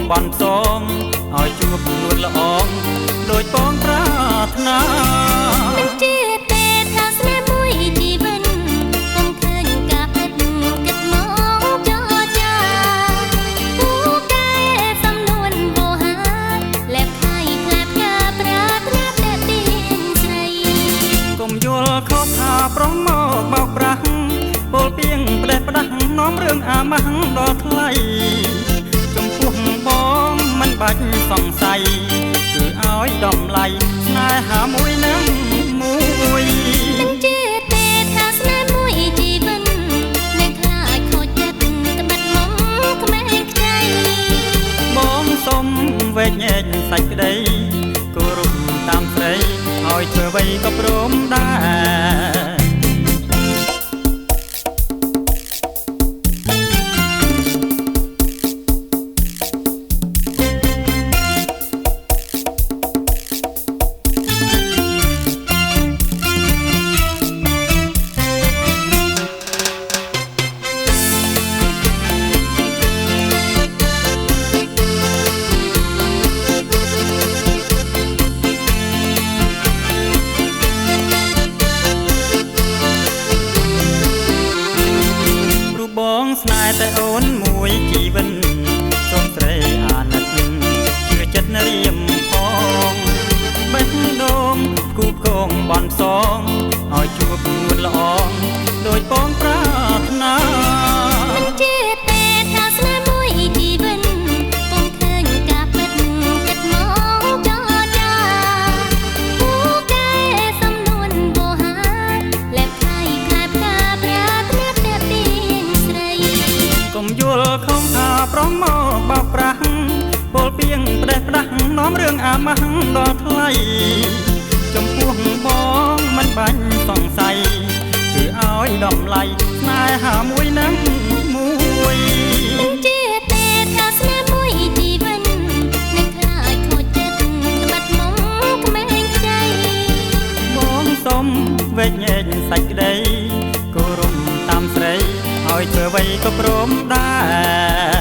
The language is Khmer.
បន់សងឲ្យជួបនួនល្អងដោយបងប្រាថ្នាជាទេថាស្នេហ៍មួយជីវិតពុំឃើញការពិតគិតមកចរចាពូកែសំនួនវោហាលែបខៃក្លែបការប្រាថ្នាតែទៀនស្រីកុំយល់ខុសថាប្រុសមកបោកប្រាស់ពលពីងផ្ដេសផ្ដាស់នាំរឿងអាម៉ាស់ដល់ថ្លៃចំពោះបងមិនបាច់សង្ស័យគឺឲ្យតម្លៃស្នេហាមួយនឹងមួយមិនជាទេថាស្នេហ៍មួយជីវិតនឹងខ្លាចខូចចិត្តត្បិតមកក្មេងខ្ចីបងសុំវែកញែកសាច់ក្តីគោរពតាមស្រីឲ្យធ្វើអ្វីក៏ព្រមដែរបងស្នេហ៍តែអូនមួយជីវិតសូមស្រីអាណិតជឿចិត្តរៀមផងបេះដូងគូកងបន់សងឲ្យជួបនួនល្អងដោយបងប្រាថ្នាជាទេថាស្នេហ៍មួយជីវិតពុំឃើញការពិតគិតមកចរចាពូកែសំនួនវោហាលែបខៃក្លែបការប្រាថ្នាតែទៀនស្រីកុំយល់ខំថាប្រុសមកបោកប្រាស់ពលពីងផ្ដេសផ្ដាស់នាំរឿងអាម៉ាស់ដល់ថ្លៃចំពោះបងមិនបាញ់សង្ស័យគឺឲ្យតម្លៃស្នេហាមួយនឹងមួយជាទេថាស្នេហ៍មួយជីវិតនឹងខ្លាចខូចចិត្តត្បិតមកក្មេងខ្ចីបងសុំវែកញែកសាច់ក្តីគោរពតាមស្រីឲ្យធ្វើអ្វីក៏ព្រមដែរ